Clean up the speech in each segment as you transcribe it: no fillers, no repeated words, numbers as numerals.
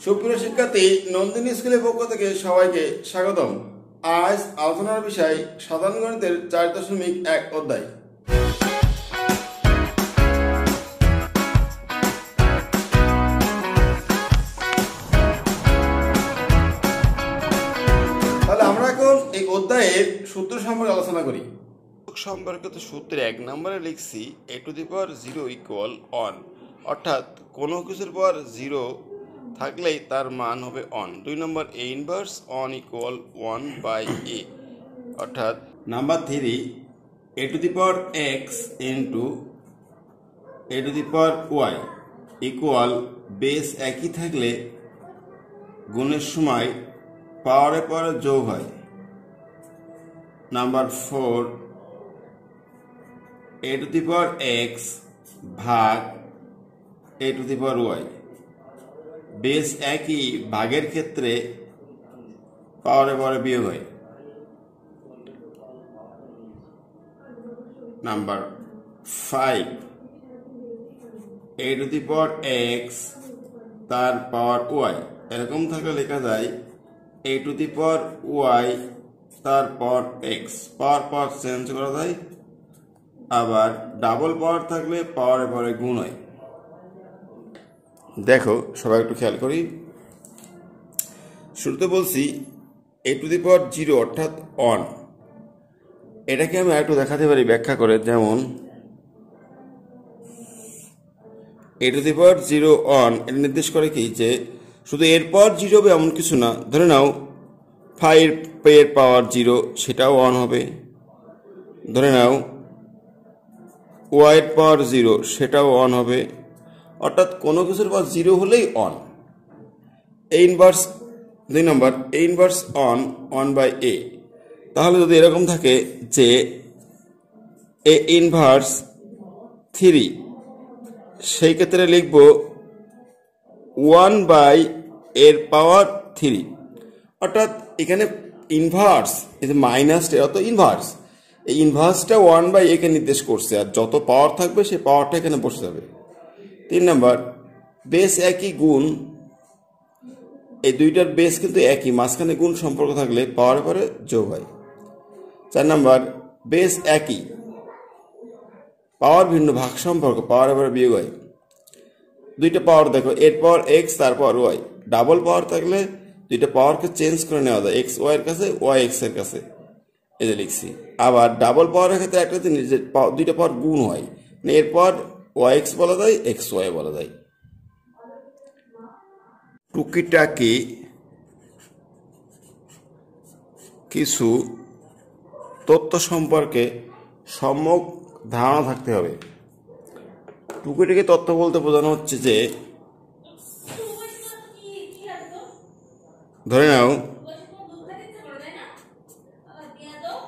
সুপ্রিয় শিক্ষার্থী, নন্দিনী স্কুলের পক্ষ থেকে সবাইকে স্বাগতম। আজ আলোচনার বিষয় সাধারণ গণিতের 4.1 অধ্যায়। তাহলে আমরা এখন এই অধ্যায়ের সূত্র সম্পর্কে আলোচনা করি। সম্পর্কিত সূত্রে 1 নম্বরে লিখছি a⁴ ইকুয়াল 1, অর্থাৎ কোনো কিছুর পর 0 থাকলেই তার মান হবে 1। 2 নম্বর a ইনভার্স 1 ইকুয়াল 1/a, অর্থাৎ number 3 a⁴x into a⁴y equal base একই থাকলে গুণের সময় পাওয়ারের পরে যোগ হয়। নাম্বার 4 a⁴x ভাগ a⁴y বেস একই ভাগের ক্ষেত্রে পাওয়ারে পরে বিয়োগ হয়। নাম্বার 5 a⁴x তার পাওয়ার y, এরকম থাকলে লেখা যায় a⁴y তার পাওয়ার x। পাওয়ার চেঞ্জ করা যায়, আবার ডাবল পাওয়ার থাকলে পাওয়ারে পরে গুণ হয়। দেখো সবাই একটু খেয়াল করি। শুরুতে বলছি a⁴0 অর্থাৎ 1, এটাকে আমি একটু দেখাতে পারি ব্যাখ্যা করে। যেমন a⁴0 1 এটা নির্দেশ করে কি যে শুধু এরপর 0 হবে এমন কিছু না। ধরে নাও 5 এর পাওয়ার 0, সেটাও 1 হবে। ধরে নাও y এর পাওয়ার 0, সেটাও 1 হবে। অর্থাৎ কোনো কিছুর পর 0 হলেই 1। a inverse 2 number a inverse 1/a। তাহলে যদি এরকম থাকে যে a ইনভার্স 3, সেই ক্ষেত্রে লিখব 1/এর পাওয়ার 3। অর্থাৎ এখানে ইনভার্স, এই মাইনাসটা অত ইনভার্স, এই ইনভার্সটা 1/a কে নির্দেশ করছে, আর যত পাওয়ার থাকবে সেই পাওয়ারটা এখানে বসে যাবে। 3 নম্বর বেস একই গুণ, এই দুইটার বেস কিন্তু একই, মাঝখানে গুণ সম্পর্ক থাকলে পাওয়ার পরে যোগ হয়। 4 নম্বর বেস একই, পাওয়ার ভিন্ন, ভাগ সম্পর্ক, পাওয়ার পরে বিয়োগ হয়। দুইটা পাওয়ার দেখো, এর পাওয়ার x তার পাওয়ার y, ডাবল পাওয়ার থাকলে দুইটা পাওয়ারকে চেঞ্জ করে নেওয়া যায়, x y এর কাছে, y x এর কাছে, এই যে লিখছি। আবার ডাবল পাওয়ারের ক্ষেত্রে একটা জিনিস যে দুইটা পাওয়ার গুণ হয়, মানে এরপর yx বলা যায়, xy বলা যায়। টুকিটাকি কিছু তথ্য সম্পর্কে সম্যক ধারণা থাকতে হবে। টুকিটাকি তথ্য বলতে বোঝানো হচ্ছে যে, ধরে নাও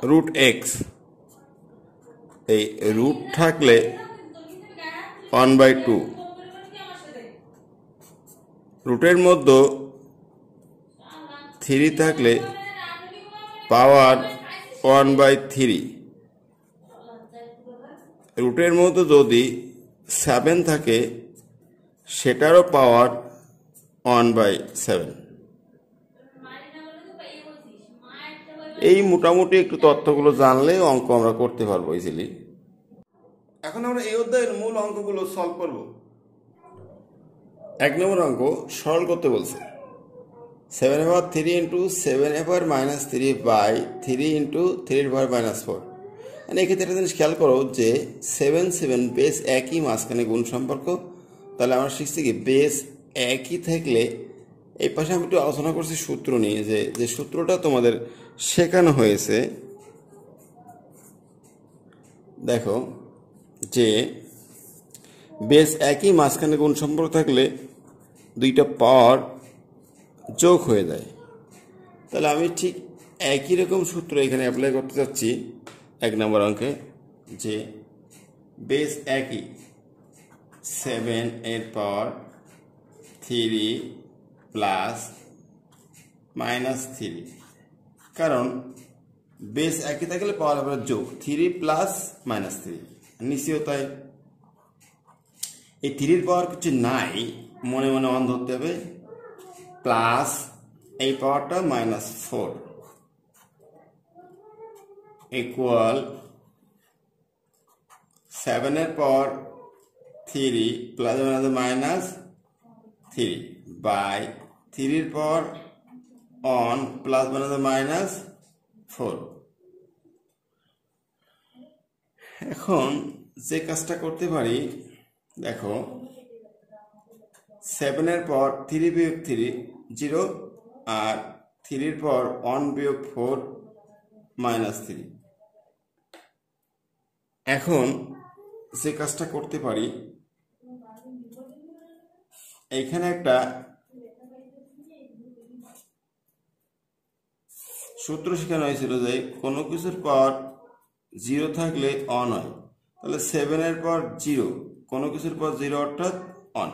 √x, এই রুট থাকলে 1/2, রুটের মধ্যে 3 থাকলে পাওয়ার 1/3, রুটের মধ্যে যদি 7 থাকে সেটারও পাওয়ার 1/7। এই মোটামুটি একটু তথ্যগুলো জানলে অঙ্ক আমরা করতে পারবো ইজিলি। এখন আমরা এই অধ্যায়ের মূল অঙ্কগুলো সলভ করব। 1 নম্বর অঙ্ক সরল করতে বলছে। 7/3 ইন্টু 7/-3/3 ইন্টু 3/-4। মানে এক্ষেত্রে একটা জিনিস খেয়াল করো যে 7 বেস একই, মাঝখানে গুণ সম্পর্ক। তাহলে আমরা শিখছি কি বেস একই থাকলে, এই পাশে আমি একটু আলোচনা করছি সূত্র নিয়ে, যে সূত্রটা তোমাদের শেখানো হয়েছে। দেখো যে বেস একই, মাঝখানে গুণ সম্পর্ক থাকলে দুইটা পাওয়ার যোগ হয়ে যায়। তাহলে আমি ঠিক একই রকম সূত্র এখানে অ্যাপ্লাই করতে চাচ্ছি 1 নম্বর অঙ্কে, যে বেস একই 7 এর পাওয়ার 3 প্লাস -3, কারণ বেস একই থাকলে পাওয়ার হবে যোগ, 3 প্লাস -3 নিশ্চয় তাই। এই 3 এর পাওয়ার কিছু নাই, মনে মনে 1 ধরতে হবে। প্লাস এই পাওয়ারটা -4 ইকুয়াল 7 এর পাওয়ার 3 প্লাস -3 বাই 3 এর পাওয়ার অন প্লাস -4। এখন যে কাজটা করতে পারি দেখো 7 এর পর 3 বিয়োগ 3 0 আর 3 এর পর 1 বিয়োগ 4 -3। এখন যে কাজটা করতে পারি এইখানে একটা সূত্র শেখানো হয়েছিল যে কোনো কিছুর পাওয়ার 0 থাকলে অন হয়, তাহলে 7 এর পর 0 কোনো কিছুর পর 0 অর্থাৎ অন।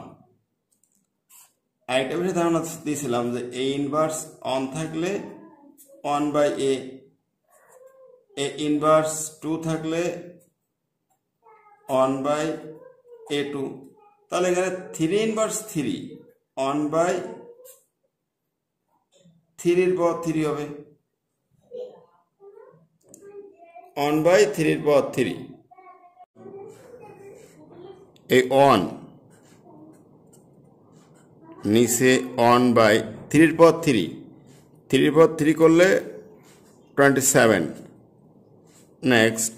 আরেকটা বিষয় ধারণা দিয়েছিলাম যে এ ইনভার্স অন থাকলে 1/a, এ ইনভার্স 2 থাকলে 1/a2। তাহলে এখানে 3 ইনভার্স 3 1/3 এর পর 3 হবে, 1/3 এর পর 3। এই অন নিচে 1/3 এর পর 3, 3 এর পর 3 করলে 27। নেক্সট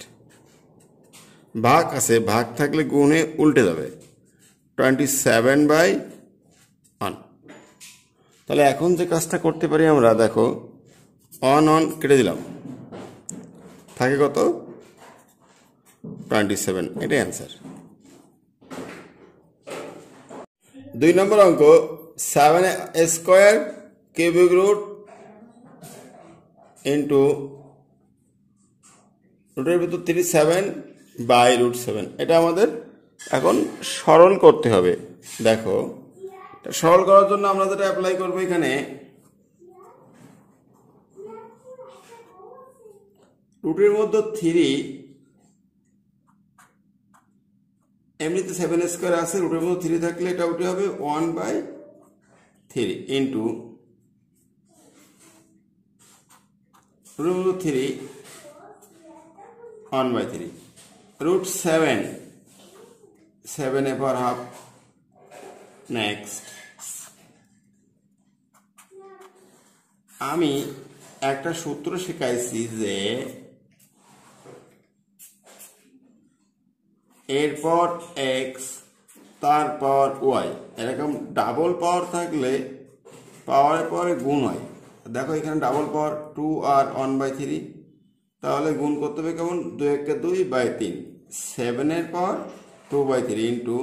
ভাগ আছে, ভাগ থাকলে গুণে উল্টে যাবে 27/1। তাহলে এখন যে কাজটা করতে পারি আমরা দেখো অন কেটে দিলাম, থাকে কত 27, এটাই অ্যান্সার। 2 নম্বর অঙ্ক 7² কিউবিক রুট ইন্টু রুটের ভিতর 7/√7। এটা আমাদের এখন সরল করতে হবে। দেখো সরল করার জন্য আমরা যেটা অ্যাপ্লাই করবো এখানে রুটের মধ্যে 3, এমনিতে 7² আছে, রুটের মধ্যে 3 থাকলে এটা উঠে হবে 1/3 ইন্টু রুটের মধ্যে 3 1/3 √7, 7 এর পাওয়ার হাফ। নেক্সট আমি একটা সূত্র শিখাইছি যে এরপর এক্স তারপর ওয়াই, এরকম ডাবল পাওয়ার থাকলে পাওয়ারের পরে গুণ হয়। দেখো এখানে ডাবল পাওয়ার 2 আর 1/3, তাহলে গুণ করতে হবে কেমন 2 × 2/3, 7 এর পাওয়ার 2/3 ইন্টু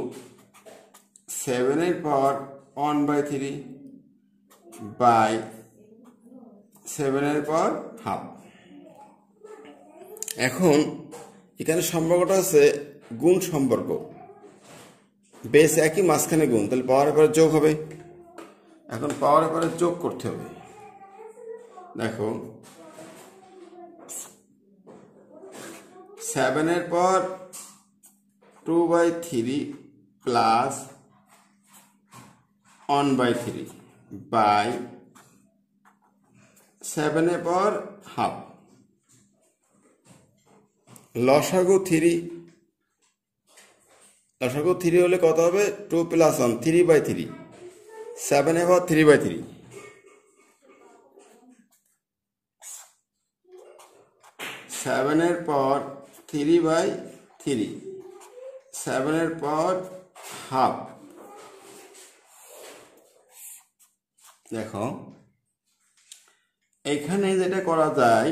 7 এর পাওয়ার 1/3 বাই 7 এর পাওয়ার হাফ। এখন এখানে সম্পর্কটা আছে গুণ সম্পর্ক, বেস একই মাঝখানে গুণ, তাহলে পাওয়ারের পরে যোগ হবে। এখন পাওয়ারের পরে যোগ করতে হবে। দেখো 7 এর পর 2/3 প্লাস 1/3 বাই 7 এর পর হাফ। লসাগু 3, লসাগু 3 হলে কত হবে 2 + 1 3/3, 7 এর পর 3/3 7 এর পর 3/3, 7 এর পর হাফ। দেখো এখানে যেটা করা যায়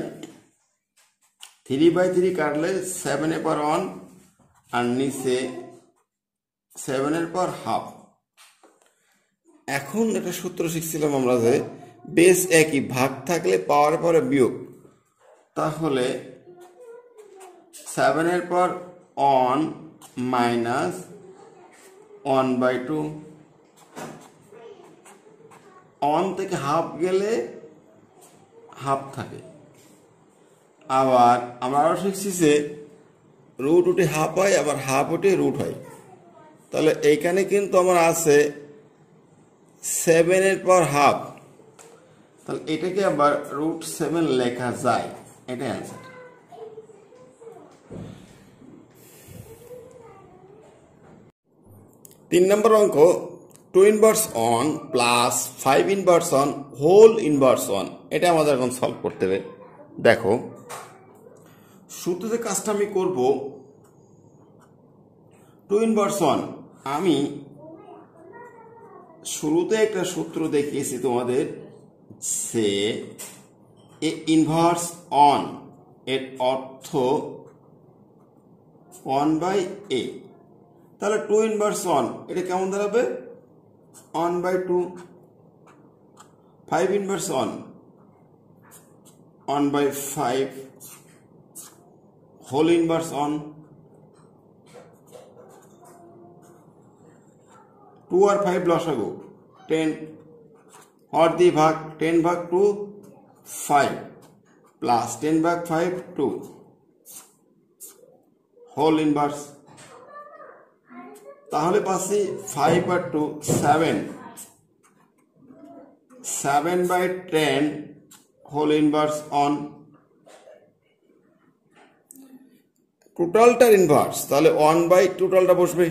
3/3 কাটলে 7 এর পর 1 আর নিচে 7 এর পর হাফ। এখন একটা সূত্র শিখছিলাম আমরা যে বেস একই, ভাগ থাকলে পাওয়ার পরে বিয়োগ, তাহলে 7 এর পর 1 মাইনাস 1/2, 1 থেকে হাফ গেলে হাফ থাকে। আবার আমরা আরো শিখছি যে রুট উঠে হাফ হয়, আবার হাফ উঠে রুট হয়। তাহলে এইখানে কিন্তু আমার আছে 7 পাওয়ার হাফ, তাহলে এটাকে আবার √7 লেখা যায়, এটা অ্যান্সার। তিন নম্বর অঙ্ক 2 inverse on plus 5 inverse on whole inverse on, এটা আমাদের এখন সলভ করতে হবে। দেখো শুধু যে কাজটা আমি করব 2 ইনভার্স অন, আমি শুরুতে একটা সূত্র দেখিয়েছি তোমাদের, সে এ ইনভার্স অন এর অর্থ 1/a, তাহলে 2 ইনভার্স অন এটা কেমন দাঁড়াবে 1/2, 5 inverse on 1/5, whole inverse on 2 আর 5 লসাগু 10, হর দিয়ে ভাগ 10 ভাগ 2 5 প্লাস 10 ভাগ 5 2, হোল ইনভার্স, তাহলে পাচ্ছি 5 আর 2 7, 7/10 হোল ইনভার্স অন। টোটালটার ইনভার্স, তাহলে 1 টোটালটা বসবে,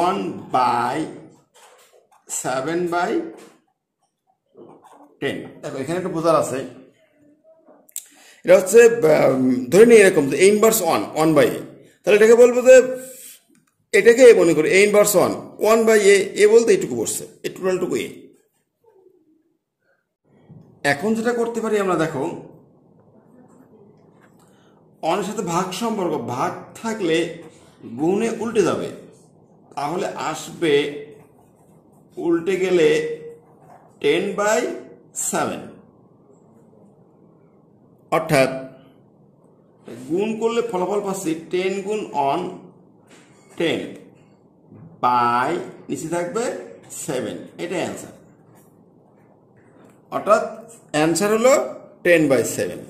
1/7/10। দেখো এখানে একটা বোঝার আছে, এটা হচ্ছে ধরে নিই এরকম যে a ইনভার্স 1/a, তাহলে এটাকে বলবো যে এটাকে মনে করি a ইনভার্স 1/a, এ বলতে এইটুকু বসছে, এই টোটালটুকু a। এখন যেটা করতে পারি আমরা, দেখো অনের সাথে ভাগ সম্পর্ক, ভাগ থাকলে গুণে উল্টে যাবে, তাহলে আসবে উল্টে গেলে 10/7, অর্থাৎ গুণ করলে ফলাফল পাচ্ছি 10 গুণ অন 10 বাই নিচে থাকবে 7, এটা অ্যান্সার। অর্থাৎ অ্যান্সার হলো 10/7।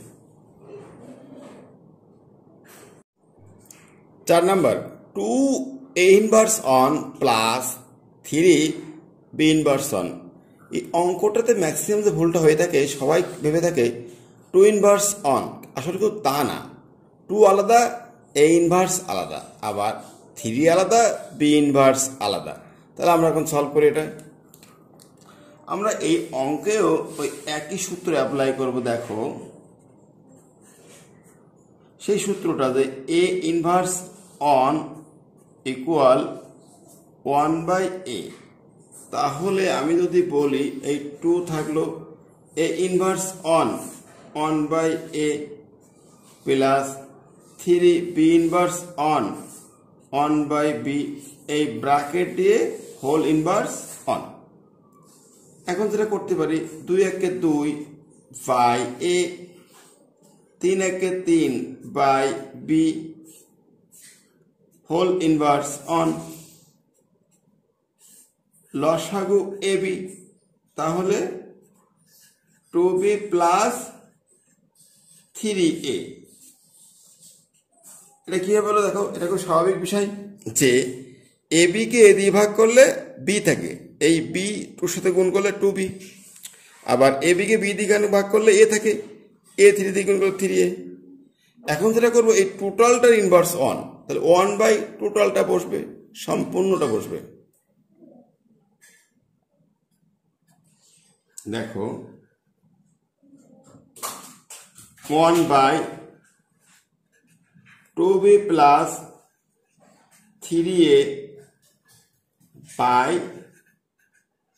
4 number 2a inverse on plus 3b inverse on, এই অঙ্কটাতে ম্যাক্সিমাম যে ভুলটা হয়ে থাকে, সবাই ভেবে থাকে 2 ইনভার্স অন, আসলে কেউ তা না। 2 আলাদা, a ইনভার্স আলাদা, আবার 3 আলাদা, b ইনভার্স আলাদা। তাহলে আমরা এখন সলভ করি এটা। আমরা এই অঙ্কেও ওই একই সূত্র অ্যাপ্লাই করব। দেখো সেই সূত্রটা যে a inverse on equal 1/a, তাহলে আমি যদি বলি এই 2 থাকলো a inverse on 1/a plus 3b inverse on 1/b, এই ব্র্যাকেট দিয়ে হোল ইনভার্স অন। এখন যেটা করতে পারি 2 একে 2 বাই a, 3 একে 3 by b whole inverse on, লসাগু ab, তাহলে 2b প্লাস 3a। এটা কি হবে? দেখো এটা খুব স্বাভাবিক বিষয় যে ab কে a দিয়ে ভাগ করলে b থাকে, এই b 2 সাথে গুণ করলে 2b, আবার ab কে b দিয়ে ভাগ করলে a থাকে, a 3 দিয়ে গুণ করলে 3a। এখন যেটা করবো এই টোটালটার ইনভার্স অন, তাহলে 1/টোটালটা বসবে, সম্পূর্ণটা বসবে। দেখো 1/2b plus 3a by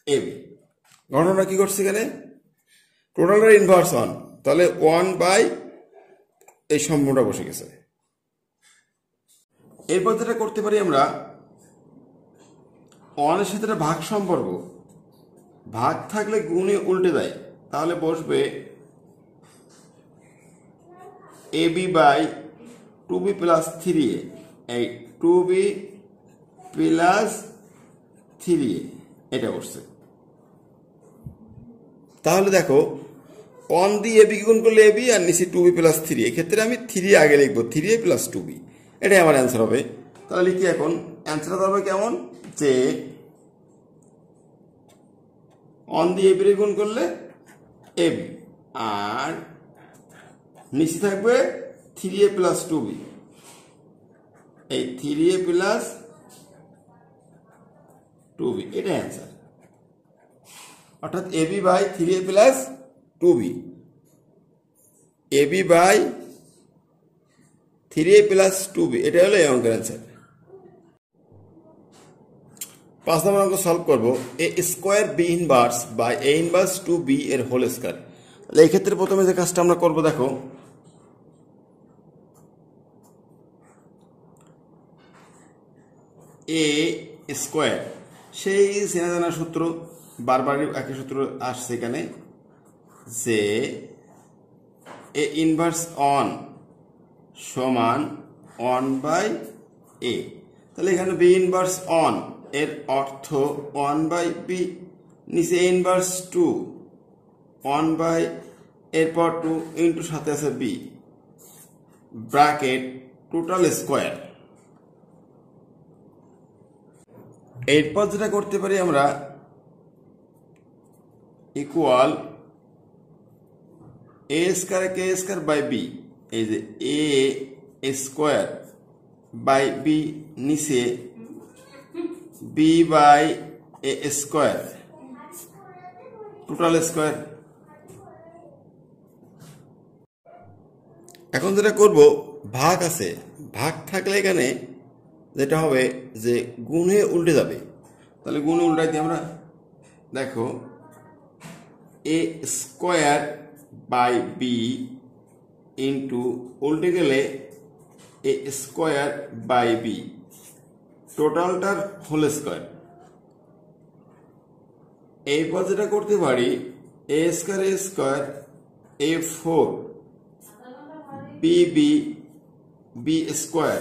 ab। ঘটনা কি করছে এখানে? টোটালটার ইনভার্স অন, তাহলে 1/ এই সম্পূর্ণটা বসে গেছে। এরপর যেটা করতে পারি আমরা, অনের সাথে ভাগ সম্পর্ক, ভাগ থাকলে গুণে উল্টে দেয়, তাহলে বসবে ab by 2b plus 3a, এই 2b প্লাস 3a এটা বসছে। তাহলে দেখো 1 দিয়ে ab গুণ করলে ab আর নিচে 2b প্লাস 3, এক্ষেত্রে আমি 3 আগে লিখবো, 3a প্লাস 2b, এটাই আমার অ্যান্সার হবে। তাহলে লিখি এখন অ্যান্সারটা হবে কেমন, যে অন দিয়ে এবি গুণ করলে এবি, আর নিচে থাকবে 3a প্লাস 2b, এই 3a প্লাস 2b, এটা অ্যান্সার। অর্থাৎ ab by 3a plus 2b, ab by 3a plus 2b, এটা হলো এই অঙ্কের অ্যান্সার। 5 নম্বর অঙ্ক সলভ করবো A square B inverse by A inverse 2b এর হোল স্কোয়ার। তাহলে এই ক্ষেত্রে প্রথমে যে কাজটা আমরা করবো, দেখো এ স্কোয়ার, সেই চেনা জানা সূত্র, বারবারই একই সূত্র আসছে এখানে, যে এ ইনভার্স অন সমান 1 বাই এ। তাহলে এখানে বি ইনভার্স অন এর অর্থ 1 বাই বি, নিচে এ ইনভার্স 2 1 বাই, এরপর 2 ইন্টু সাথে আছে বি, ব্র্যাকেট টোটাল স্কোয়ার। এরপর যেটা করতে পারি আমরা, ইকুয়াল এ স্কোয়ার কে স্কোয়ার বাই বি, এই যে এ স্কোয়ার বাই বি, নিচে b by a square total square. এখন যেটা করব, ভাগ আছে, ভাগ থাকলে এখানে যেটা হবে যে গুণে উল্টে যাবে। তাহলে গুণে উল্টাই দিই আমরা, দেখো A square by B into উল্টে গেলে এ স্কোয়ার বাই বি, টোটালটার হোল স্কোয়ার। এরপর যেটা করতে পারি, A square A 4 B B B square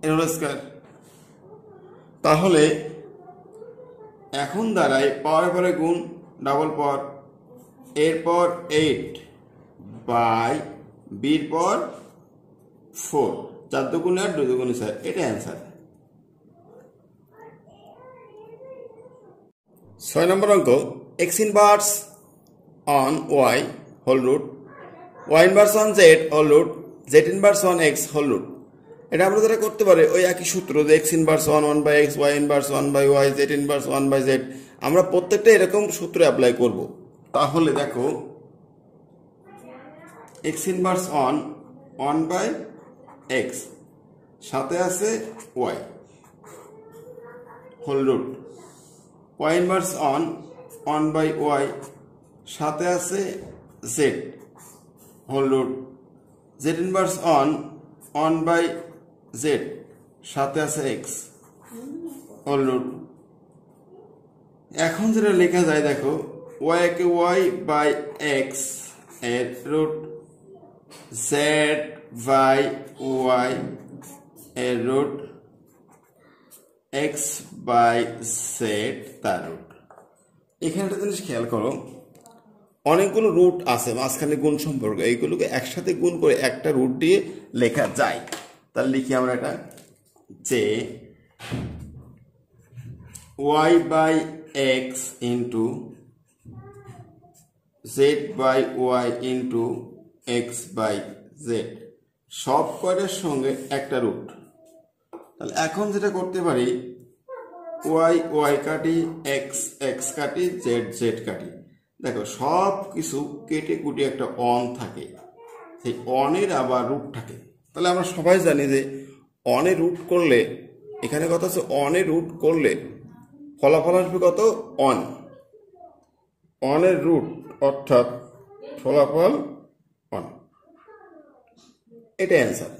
এর হোল স্কোয়ার। তাহলে এখন দাঁড়ায় পাওয়ার পরে গুণ, ডাবল পাওয়ার, এরপর 8 বাই বির পর 4, 4 দুগুণে 8, 2 দুগুণে 4, এটা অ্যান্সার। 6 নম্বর অঙ্ক x inverse on y whole root, y inverse on z whole root, z inverse on x whole root. এটা আমরা যেটা করতে পারি, ওই একই সূত্র, যে x inverse 1 by x, y inverse 1 by y, z inverse 1 by z, আমরা প্রত্যেকটা এরকম সূত্র অ্যাপ্লাই করব। তাহলে দেখো x inverse on 1 by x, সাথে আছে y whole root, y inverse on 1 by Y, সাথে আছে z whole root, z inverse on 1 by z, সাথে আছে এক্স হোল রুট। এখন যেটা লেখা যায়, দেখো ওয়াই কে ওয়াই বাই এক্স এর রুট, জেড বাই ওয়াই এর রুট, এক্স বাই জেড তার রুট। এখানে একটা জিনিস খেয়াল করো, অনেকগুলো রুট আছে মাঝখানে গুণ সম্পর্ক, এইগুলোকে একসাথে গুণ করে একটা রুট দিয়ে লেখা যায়। তাহলে লিখি আমরা এটা, যে y by x into z by y into x by z, সব কয়টার সঙ্গে একটা রুট। তাহলে এখন যেটা করতে পারি, ওয়াই ওয়াই কাটি, এক্স এক্স কাটি, জেড জেড কাটি, দেখো সব কিছু কেটে কুটে একটা অন থাকে, সেই অনের আবার রুট থাকে। তাহলে আমরা সবাই জানি যে অনে রুট করলে, এখানে কথা হচ্ছে অনে রুট করলে ফলাফল আসবে কত, অন, অনের রুট অর্থাৎ ফলাফল অন, এটা অ্যান্সার।